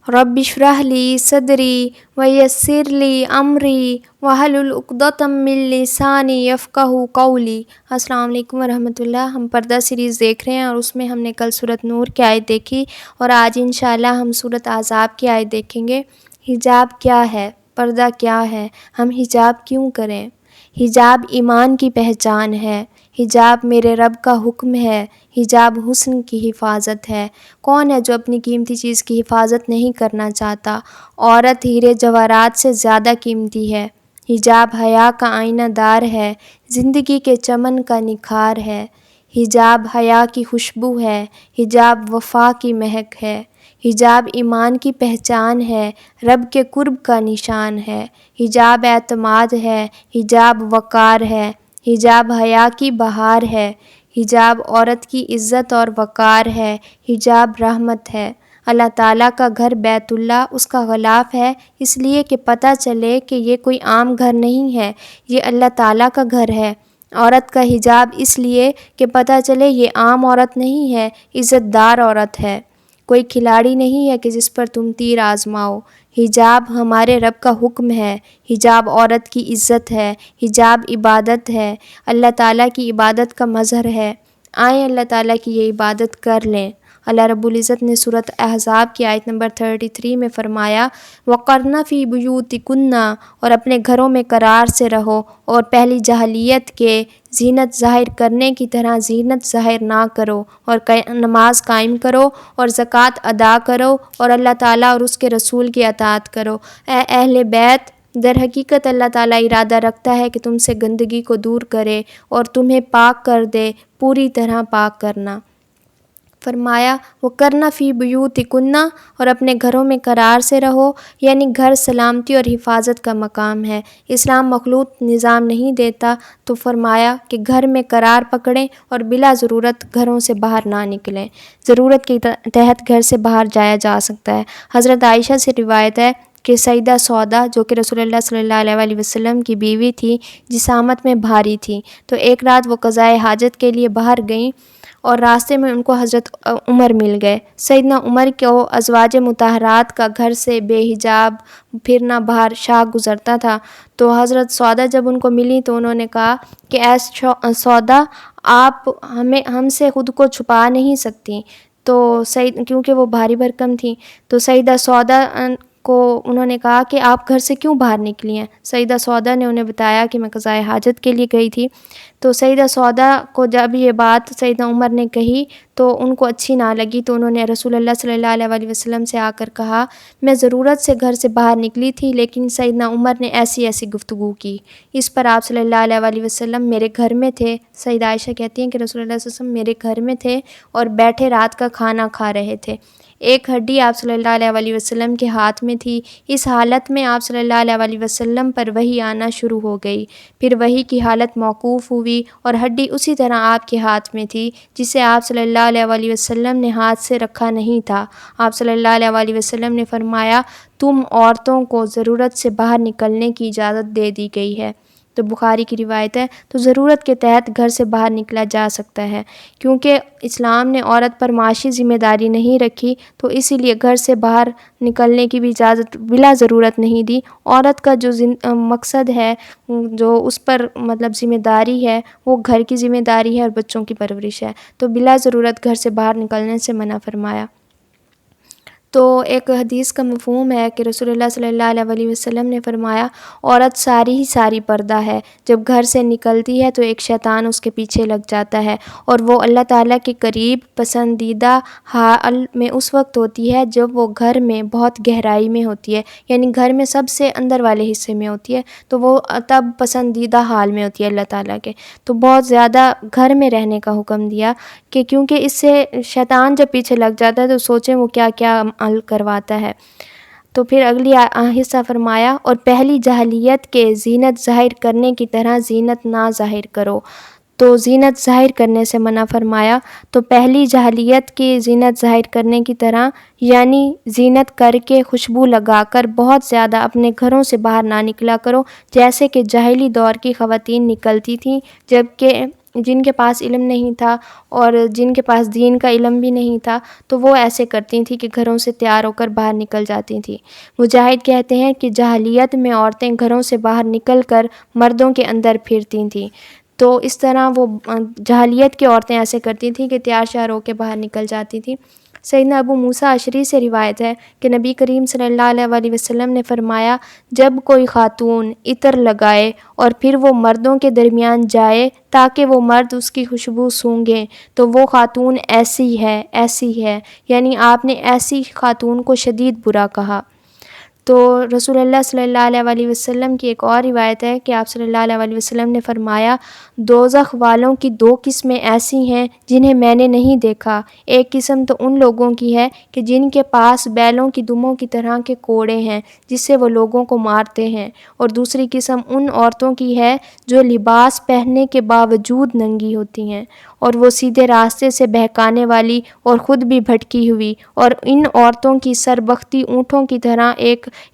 رب اشرح لی صدری ویسر لی امری واحلل عقدۃ من لسانی یفقہوا قولی۔ السلام علیکم ورحمۃ اللہ۔ ہم پردہ سیریز دیکھ رہے ہیں اور اس میں ہم نے کل سورۃ نور کی آیت دیکھی اور آج انشاءاللہ ہم سورۃ احزاب کی آیت دیکھیں گے۔ حجاب کیا ہے؟ پردہ کیا ہے؟ ہم حجاب کیوں کریں؟ حجاب ایمان کی پہچان ہے۔ حجاب میرے رب کا حکم ہے۔ حجاب حسن کی حفاظت ہے۔ کون ہے جو اپنی قیمتی چیز کی حفاظت نہیں کرنا چاہتا؟ عورت ہیرے جواہرات سے زیادہ قیمتی ہے۔ حجاب حیا کا آئینہ دار ہے، زندگی کے چمن کا نکھار ہے۔ حجاب حیا کی خوشبو ہے، حجاب وفا کی مہک ہے۔ حجاب ایمان کی پہچان ہے، رب کے قرب کا نشان ہے۔ حجاب اعتماد ہے، حجاب وقار ہے۔ حجاب حیا کی بہار ہے، حجاب عورت کی عزت اور وقار ہے۔ حجاب رحمت ہے۔ اللہ تعالیٰ کا گھر بیت اللہ اس کا غلاف ہے، اس لیے کہ پتہ چلے کہ یہ کوئی عام گھر نہیں ہے، یہ اللہ تعالیٰ کا گھر ہے۔ عورت کا حجاب اس لیے کہ پتہ چلے یہ عام عورت نہیں ہے، عزت دار عورت ہے، کوئی کھلاڑی نہیں ہے کہ جس پر تم تیر آزماؤ۔ حجاب ہمارے رب کا حکم ہے۔ حجاب عورت کی عزت ہے۔ حجاب عبادت ہے، اللہ تعالیٰ کی عبادت کا مظہر ہے۔ آئیں اللہ تعالیٰ کی یہ عبادت کر لیں۔ اللہ رب العزت نے سورۃ احزاب کی آیت نمبر 33 میں فرمایا وَقَرْنَ فِي بُيُوتِكُنَّ، اور اپنے گھروں میں قرار سے رہو اور پہلی جاہلیت کے زینت ظاہر کرنے کی طرح زینت ظاہر نہ کرو، اور نماز قائم کرو اور زکوٰۃ ادا کرو اور اللہ تعالیٰ اور اس کے رسول کی اطاعت کرو۔ اے اہل بیت، در حقیقت اللہ تعالیٰ ارادہ رکھتا ہے کہ تم سے گندگی کو دور کرے اور تمہیں پاک کر دے، پوری طرح پاک کرنا۔ فرمایا وَقَرْنَ فِي بُيُوتِكُنَّ، اور اپنے گھروں میں قرار سے رہو، یعنی گھر سلامتی اور حفاظت کا مقام ہے۔ اسلام مخلوط نظام نہیں دیتا، تو فرمایا کہ گھر میں قرار پکڑیں اور بلا ضرورت گھروں سے باہر نہ نکلیں۔ ضرورت کے تحت گھر سے باہر جایا جا سکتا ہے۔ حضرت عائشہ سے روایت ہے کہ سیدہ سودا جو کہ رسول اللہ صلی اللہ علیہ وسلم کی بیوی تھی، جسامت میں بھاری تھی، تو ایک رات وہ قضائے حاجت کے لیے باہر گئیں اور راستے میں ان کو حضرت عمر مل گئے۔ سیدنا عمر کو ازواج مطہرات کا گھر سے بے حجاب پھرنا باہر شاق گزرتا تھا، تو حضرت سودا جب ان کو ملی تو انہوں نے کہا کہ اے سودا، آپ ہم سے خود کو چھپا نہیں سکتی، تو کیونکہ وہ بھاری بھرکم تھیں، تو سیدہ سودا کو انہوں نے کہا کہ آپ گھر سے کیوں باہر نکلی ہیں؟ سیدہ سودا نے انہیں بتایا کہ میں قضائے حاجت کے لیے گئی تھی۔ تو سیدہ سودا کو جب یہ بات سیدنا عمر نے کہی تو ان کو اچھی نہ لگی، تو انہوں نے رسول اللہ صلی اللہ علیہ وسلم سے آ کر کہا میں ضرورت سے گھر سے باہر نکلی تھی، لیکن سیدنا عمر نے ایسی گفتگو کی۔ اس پر آپ صلی اللہ علیہ وسلم میرے گھر میں تھے۔ سیدہ عائشہ کہتی ہیں کہ رسول اللہ صلی اللہ علیہ وسلم میرے گھر میں تھے اور بیٹھے رات کا کھانا کھا رہے تھے۔ ایک ہڈی آپ صلی اللہ علیہ وسلم کے ہاتھ میں تھی۔ اس حالت میں آپ صلی اللہ علیہ وسلم پر وحی آنا شروع ہو گئی، پھر وحی کی حالت موقوف ہوئی اور ہڈی اسی طرح آپ کے ہاتھ میں تھی جسے آپ صلی اللہ علیہ وسلم نے ہاتھ سے رکھا نہیں تھا۔ آپ صلی اللہ علیہ وسلم نے فرمایا تم عورتوں کو ضرورت سے باہر نکلنے کی اجازت دے دی گئی ہے۔ تو بخاری کی روایت ہے، تو ضرورت کے تحت گھر سے باہر نکلا جا سکتا ہے، کیونکہ اسلام نے عورت پر معاشی ذمہ داری نہیں رکھی، تو اسی لیے گھر سے باہر نکلنے کی بھی اجازت بلا ضرورت نہیں دی۔ عورت کا جو مقصد ہے، جو اس پر ذمہ داری ہے، وہ گھر کی ذمہ داری ہے اور بچوں کی پرورش ہے، تو بلا ضرورت گھر سے باہر نکلنے سے منع فرمایا۔ تو ایک حدیث کا مفہوم ہے کہ رسول اللہ صلی اللہ علیہ وسلم نے فرمایا عورت ساری ہی ساری پردہ ہے، جب گھر سے نکلتی ہے تو ایک شیطان اس کے پیچھے لگ جاتا ہے، اور وہ اللہ تعالیٰ کے قریب پسندیدہ حال میں اس وقت ہوتی ہے جب وہ گھر میں بہت گہرائی میں ہوتی ہے، یعنی گھر میں سب سے اندر والے حصے میں ہوتی ہے، تو وہ تب پسندیدہ حال میں ہوتی ہے اللہ تعالیٰ کے۔ تو بہت زیادہ گھر میں رہنے کا حکم دیا کہ کیونکہ اس سے شیطان جب پیچھے لگ جاتا ہے تو سوچیں وہ کیا کیا عمل کرواتا ہے۔ تو پھر اگلی حصہ فرمایا اور پہلی جاہلیت کے زینت ظاہر کرنے کی طرح زینت نہ ظاہر کرو، تو زینت ظاہر کرنے سے منع فرمایا۔ تو پہلی جاہلیت کی زینت ظاہر کرنے کی طرح یعنی زینت کر کے خوشبو لگا کر بہت زیادہ اپنے گھروں سے باہر نہ نکلا کرو، جیسے کہ جاہلی دور کی خواتین نکلتی تھیں، جبکہ جن کے پاس علم نہیں تھا اور جن کے پاس دین کا علم بھی نہیں تھا، تو وہ ایسے کرتی تھیں کہ گھروں سے تیار ہو کر باہر نکل جاتی تھیں۔ مجاہد کہتے ہیں کہ جاہلیت میں عورتیں گھروں سے باہر نکل کر مردوں کے اندر پھرتی تھیں، تو اس طرح وہ جاہلیت کی عورتیں ایسے کرتی تھیں کہ تیار شیار ہو کے باہر نکل جاتی تھیں۔ سیدنا ابو موسیٰ اشعری سے روایت ہے کہ نبی کریم صلی اللہ علیہ وآلہ وسلم نے فرمایا، جب کوئی خاتون عطر لگائے اور پھر وہ مردوں کے درمیان جائے تاکہ وہ مرد اس کی خوشبو سونگھیں تو وہ خاتون ایسی ہے، یعنی آپ نے ایسی خاتون کو شدید برا کہا۔ تو رسول اللہ صلی اللہ علیہ وآلہ وسلم کی ایک اور روایت ہے کہ آپ صلی اللہ علیہ وآلہ وسلم نے فرمایا، دوزخ والوں کی دو قسمیں ایسی ہیں جنہیں میں نے نہیں دیکھا۔ ایک قسم تو ان لوگوں کی ہے کہ جن کے پاس بیلوں کی دموں کی طرح کے کوڑے ہیں جس سے وہ لوگوں کو مارتے ہیں، اور دوسری قسم ان عورتوں کی ہے جو لباس پہننے کے باوجود ننگی ہوتی ہیں، اور وہ سیدھے راستے سے بہکانے والی اور خود بھی بھٹکی ہوئی، اور ان عورتوں کی سربختی اونٹوں کی طرح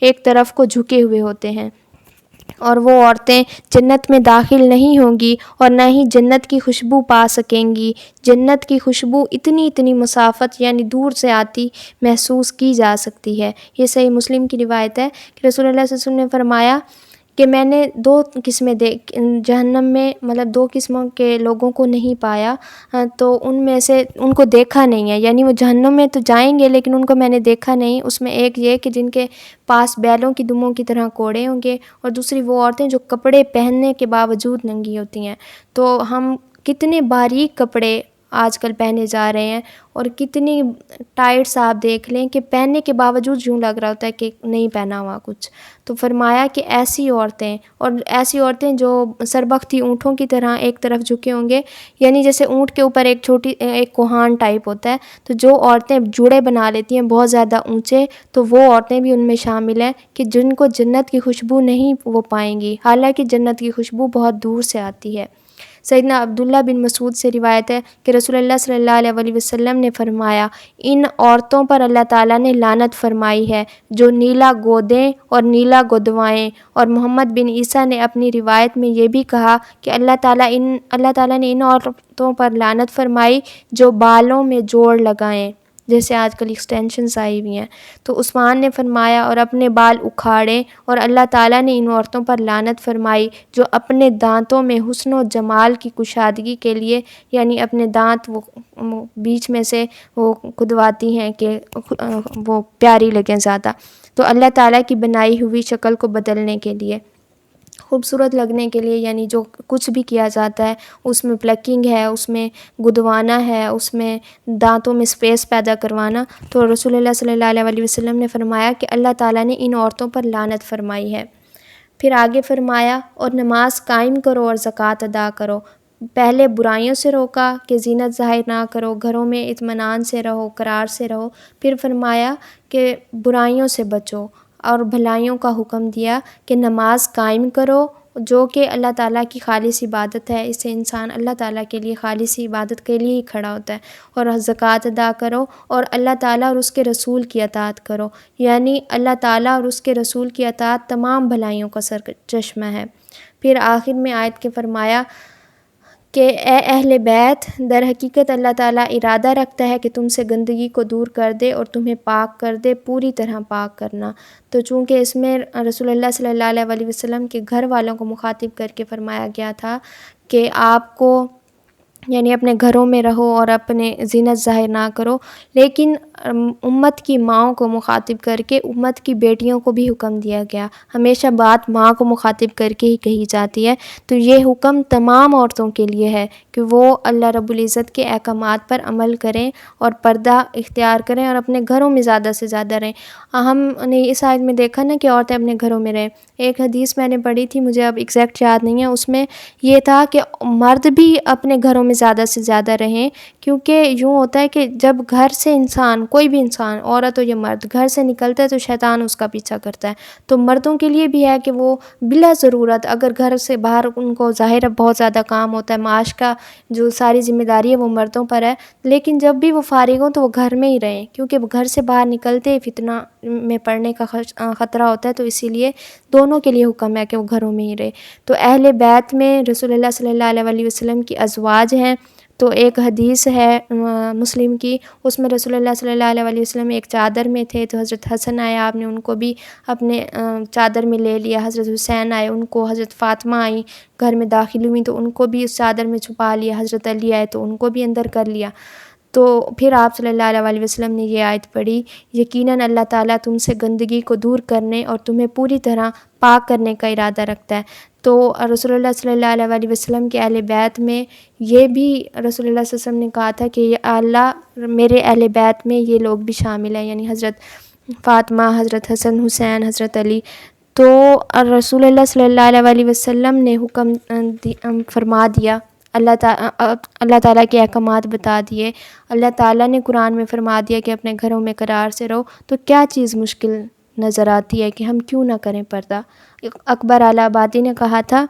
ایک طرف کو جھکے ہوئے ہوتے ہیں، اور وہ عورتیں جنت میں داخل نہیں ہوں گی اور نہ ہی جنت کی خوشبو پا سکیں گی۔ جنت کی خوشبو اتنی مسافت یعنی دور سے آتی محسوس کی جا سکتی ہے۔ یہ صحیح مسلم کی روایت ہے کہ رسول اللہ صلی اللہ علیہ وسلم نے فرمایا کہ میں نے دو قسمیں جہنم میں دو قسموں کے لوگوں کو نہیں پایا، تو ان میں سے ان کو دیکھا نہیں ہے، یعنی وہ جہنم میں تو جائیں گے لیکن ان کو میں نے دیکھا نہیں۔ اس میں ایک یہ کہ جن کے پاس بیلوں کی دموں کی طرح کوڑے ہوں گے، اور دوسری وہ عورتیں جو کپڑے پہننے کے باوجود ننگی ہوتی ہیں۔ تو ہم کتنے باریک کپڑے آج کل پہنے جا رہے ہیں، اور کتنی ٹائٹس آپ دیکھ لیں کہ پہننے کے باوجود یوں لگ رہا ہوتا ہے کہ نہیں پہنا ہوا کچھ۔ تو فرمایا کہ ایسی عورتیں جو سربختی اونٹوں کی طرح ایک طرف جھکے ہوں گے، یعنی جیسے اونٹ کے اوپر ایک کوہان ٹائپ ہوتا ہے، تو جو عورتیں جوڑے بنا لیتی ہیں بہت زیادہ اونچے، تو وہ عورتیں بھی ان میں شامل ہیں کہ جن کو جنت کی خوشبو نہیں وہ پائیں گی، حالانکہ جنت کی خوشبو بہت دور سے آتی ہے۔ سیدنا عبداللہ بن مسعود سے روایت ہے کہ رسول اللہ صلی اللہ علیہ وآلہ وسلم نے فرمایا، ان عورتوں پر اللہ تعالیٰ نے لعنت فرمائی ہے جو نیلا گودیں اور نیلا گودوائیں۔ اور محمد بن عیسیٰ نے اپنی روایت میں یہ بھی کہا کہ اللہ تعالیٰ نے ان عورتوں پر لعنت فرمائی جو بالوں میں جوڑ لگائیں، جیسے آج کل ایکسٹینشنز آئی ہوئی ہیں۔ تو عثمان نے فرمایا، اور اپنے بال اکھاڑے، اور اللہ تعالیٰ نے ان عورتوں پر لعنت فرمائی جو اپنے دانتوں میں حسن و جمال کی کشادگی کے لیے، یعنی اپنے دانت وہ بیچ میں سے وہ کھدواتی ہیں کہ وہ پیاری لگیں زیادہ، تو اللہ تعالیٰ کی بنائی ہوئی شکل کو بدلنے کے لیے، خوبصورت لگنے کے لیے، یعنی جو کچھ بھی کیا جاتا ہے اس میں پلکنگ ہے، اس میں گدوانا ہے، اس میں دانتوں میں سپیس پیدا کروانا۔ تو رسول اللہ صلی اللہ علیہ وآلہ وسلم نے فرمایا کہ اللہ تعالیٰ نے ان عورتوں پر لعنت فرمائی ہے۔ پھر آگے فرمایا، اور نماز قائم کرو اور زکوٰۃ ادا کرو۔ پہلے برائیوں سے روکا کہ زینت ظاہر نہ کرو، گھروں میں اطمینان سے رہو، قرار سے رہو۔ پھر فرمایا کہ برائیوں سے بچو، اور بھلائیوں کا حکم دیا کہ نماز قائم کرو جو کہ اللہ تعالیٰ کی خالص عبادت ہے، اس سے انسان اللہ تعالیٰ کے لیے خالص عبادت کے لیے ہی کھڑا ہوتا ہے، اور زکوٰۃ ادا کرو، اور اللہ تعالیٰ اور اس کے رسول کی اطاعت کرو، یعنی اللہ تعالیٰ اور اس کے رسول کی اطاعت تمام بھلائیوں کا سرچشمہ ہے۔ پھر آخر میں آیت کے فرمایا کہ اے اہل بیت، در حقیقت اللہ تعالیٰ ارادہ رکھتا ہے کہ تم سے گندگی کو دور کر دے اور تمہیں پاک کر دے، پوری طرح پاک کرنا۔ تو چونکہ اس میں رسول اللہ صلی اللہ علیہ وآلہ وسلم کے گھر والوں کو مخاطب کر کے فرمایا گیا تھا کہ آپ کو یعنی اپنے گھروں میں رہو اور اپنے زینت ظاہر نہ کرو، لیکن امت کی ماؤں کو مخاطب کر کے امت کی بیٹیوں کو بھی حکم دیا گیا۔ ہمیشہ بات ماں کو مخاطب کر کے ہی کہی جاتی ہے، تو یہ حکم تمام عورتوں کے لیے ہے کہ وہ اللہ رب العزت کے احکامات پر عمل کریں اور پردہ اختیار کریں اور اپنے گھروں میں زیادہ سے زیادہ رہیں۔ ہم نے اس آیت میں دیکھا نا کہ عورتیں اپنے گھروں میں رہیں۔ ایک حدیث میں نے پڑھی تھی، مجھے اب ایگزیکٹ یاد نہیں ہے، اس میں یہ تھا کہ مرد بھی اپنے گھروں میں زیادہ سے زیادہ رہیں، کیونکہ یوں ہوتا ہے کہ جب گھر سے انسان کوئی بھی انسان، عورت ہو یا مرد، گھر سے نکلتا ہے تو شیطان اس کا پیچھا کرتا ہے۔ تو مردوں کے لیے بھی ہے کہ وہ بلا ضرورت اگر گھر سے باہر، ان کو ظاہر ہے بہت زیادہ کام ہوتا ہے، معاش کا جو ساری ذمہ داری ہے وہ مردوں پر ہے، لیکن جب بھی وہ فارغ ہوں تو وہ گھر میں ہی رہیں، کیونکہ وہ گھر سے باہر نکلتے ہی فتنہ میں پڑنے کا خطرہ ہوتا ہے۔ تو اسی لیے دونوں کے لیے حکم ہے کہ وہ گھروں میں ہی رہے۔ تو اہل بیت میں رسول اللہ صلی اللہ علیہ وسلم کی ازواج ہیں۔ تو ایک حدیث ہے مسلم کی، اس میں رسول اللہ صلی اللہ علیہ وسلم ایک چادر میں تھے، تو حضرت حسن آئے، آپ نے ان کو بھی اپنے چادر میں لے لیا، حضرت حسین آئے، ان کو، حضرت فاطمہ آئیں گھر میں داخل ہوئیں تو ان کو بھی اس چادر میں چھپا لیا، حضرت علی آئے تو ان کو بھی اندر کر لیا۔ تو پھر آپ صلی اللہ علیہ وسلم نے یہ آیت پڑھی، یقیناً اللہ تعالیٰ تم سے گندگی کو دور کرنے اور تمہیں پوری طرح پاک کرنے کا ارادہ رکھتا ہے۔ تو رسول اللہ صلی اللہ علیہ وسلم کے اہل بیت میں یہ بھی رسول اللہ صلی اللہ علیہ وسلم نے کہا تھا کہ یا اللہ میرے اہل بیت میں یہ لوگ بھی شامل ہیں، یعنی حضرت فاطمہ، حضرت حسن حسین، حضرت علی۔ تو رسول اللہ صلی اللہ علیہ وسلم نے حکم فرما دیا، اللہ تعالیٰ کے احکامات بتا دیے، اللہ تعالیٰ نے قرآن میں فرما دیا کہ اپنے گھروں میں قرار سے رہو، تو کیا چیز مشکل نظر آتی ہے کہ ہم کیوں نہ کریں پردہ۔ اکبر اعلیٰ آبادی نے کہا تھا،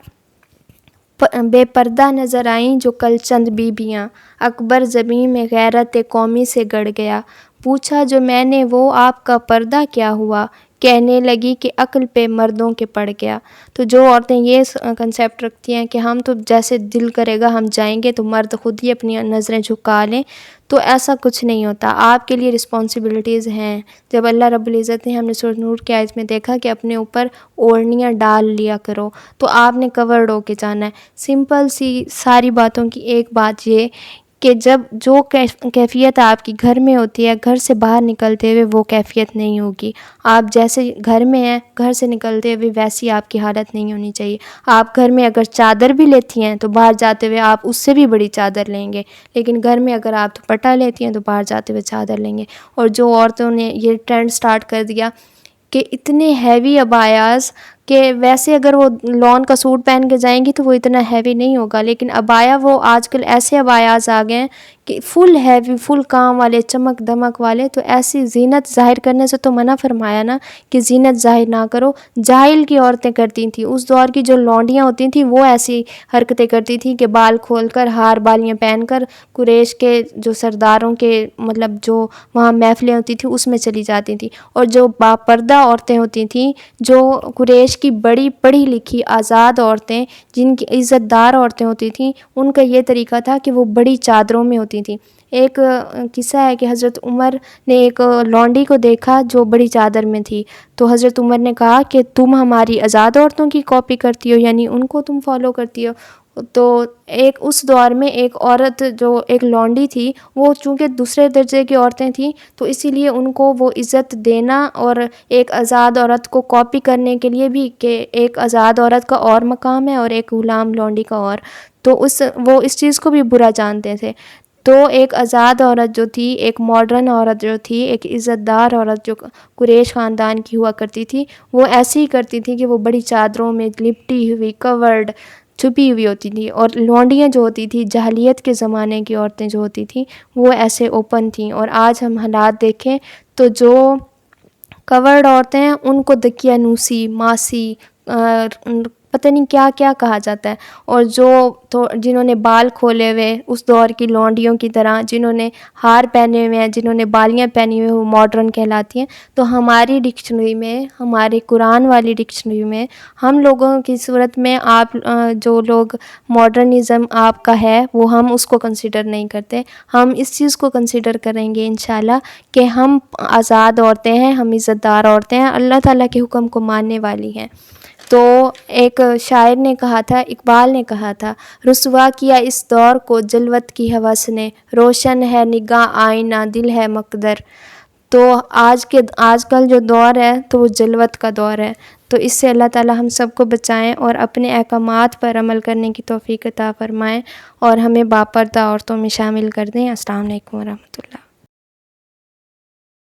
بے پردہ نظر آئیں جو کل چند بیبیاں، اکبر زمین میں غیرت قومی سے گڑ گیا، پوچھا جو میں نے وہ آپ کا پردہ کیا ہوا، کہنے لگی کہ عقل پہ مردوں کے پڑ گیا۔ تو جو عورتیں یہ کنسیپٹ رکھتی ہیں کہ ہم تو جیسے دل کرے گا ہم جائیں گے، تو مرد خود ہی اپنی نظریں جھکا لیں، تو ایسا کچھ نہیں ہوتا، آپ کے لیے رسپانسبلٹیز ہیں۔ جب اللہ رب العزت نے، ہم نے سورۃ نور کی آیت میں دیکھا کہ اپنے اوپر اوڑھنیاں ڈال لیا کرو، تو آپ نے کورڈ ہو کے جانا ہے۔ سمپل سی ساری باتوں کی ایک بات یہ کہ جب جو کیفیت آپ کی گھر میں ہوتی ہے، گھر سے باہر نکلتے ہوئے وہ کیفیت نہیں ہوگی۔ آپ جیسے گھر میں ہیں، گھر سے نکلتے ہوئے ویسی آپ کی حالت نہیں ہونی چاہیے۔ آپ گھر میں اگر چادر بھی لیتی ہیں تو باہر جاتے ہوئے آپ اس سے بھی بڑی چادر لیں گے، لیکن گھر میں اگر آپ دوپٹہ لیتی ہیں تو باہر جاتے ہوئے چادر لیں گے۔ اور جو عورتوں نے یہ ٹرینڈ سٹارٹ کر دیا کہ اتنے ہیوی عبایاز، کہ ویسے اگر وہ لون کا سوٹ پہن کے جائیں گی تو وہ اتنا ہیوی نہیں ہوگا، لیکن عبایا، وہ آج کل ایسے عبایاز آ گئے ہیں کہ فل ہیوی، فل کام والے، چمک دمک والے۔ تو ایسی زینت ظاہر کرنے سے تو منع فرمایا نا کہ زینت ظاہر نہ کرو۔ جاہل کی عورتیں کرتی تھیں، اس دور کی جو لونڈیاں ہوتی تھیں وہ ایسی حرکتیں کرتی تھیں کہ بال کھول کر، ہار بالیاں پہن کر قریش کے جو سرداروں کے مطلب جو وہاں محفلیں ہوتی تھیں اس میں چلی جاتی تھیں۔ اور جو باپردہ عورتیں ہوتی تھیں، جو قریش کی بڑی پڑھی لکھی آزاد عورتیں، جن کی عزت دار عورتیں ہوتی تھیں، ان کا یہ طریقہ تھا کہ وہ بڑی چادروں میں ہوتی تھیں۔ ایک قصہ ہے کہ حضرت عمر نے ایک لونڈی کو دیکھا جو بڑی چادر میں تھی، تو حضرت عمر نے کہا کہ تم ہماری آزاد عورتوں کی کاپی کرتی ہو، یعنی ان کو تم فالو کرتی ہو۔ تو ایک اس دور میں ایک عورت جو ایک لونڈی تھی، وہ چونکہ دوسرے درجے کی عورتیں تھیں تو اسی لیے ان کو وہ عزت دینا، اور ایک آزاد عورت کو کاپی کرنے کے لیے بھی کہ ایک آزاد عورت کا اور مقام ہے اور ایک غلام لونڈی کا اور، تو وہ اس چیز کو بھی برا جانتے تھے۔ تو ایک آزاد عورت جو تھی، ایک ماڈرن عورت جو تھی، ایک عزت دار عورت جو قریش خاندان کی ہوا کرتی تھی، وہ ایسے ہی کرتی تھی کہ وہ بڑی چادروں میں لپٹی ہوئی، کورڈ، چھپی ہوئی ہوتی تھی۔ اور لونڈیاں جو ہوتی تھی، جاہلیت کے زمانے کی عورتیں جو ہوتی تھیں، وہ ایسے اوپن تھیں۔ اور آج ہم حالات دیکھیں تو جو کورڈ عورتیں ہیں ان کو دقیانوسی، ماسی، پتہ نہیں کیا کیا کہا جاتا ہے، اور جنہوں نے بال کھولے ہوئے اس دور کی لونڈیوں کی طرح، جنہوں نے ہار پہنے ہوئے ہیں، جنہوں نے بالیاں پہنی ہوئی ہیں، وہ ماڈرن کہلاتی ہیں۔ تو ہماری ڈکشنری میں، ہمارے قرآن والی ڈکشنری میں، ہم لوگوں کی صورت میں آپ جو لوگ ماڈرنزم آپ کا ہے وہ ہم اس کو کنسیڈر نہیں کرتے، ہم اس چیز کو کنسیڈر کریں گے انشاءاللہ کہ ہم آزاد عورتیں ہیں، ہم عزت دار عورتیں ہیں، اللہ تعالیٰ کے حکم کو ماننے والی ہیں۔ تو ایک شاعر نے کہا تھا، اقبال نے کہا تھا، رسوا کیا اس دور کو جلوت کی ہوس نے، روشن ہے نگاہ آئینہ دل ہے مقدر۔ تو آج کل جو دور ہے تو وہ جلوت کا دور ہے، تو اس سے اللہ تعالی ہم سب کو بچائیں اور اپنے احکامات پر عمل کرنے کی توفیق عطا فرمائیں، اور ہمیں باپردہ عورتوں میں شامل کر دیں۔ السلام علیکم ورحمۃ اللہ۔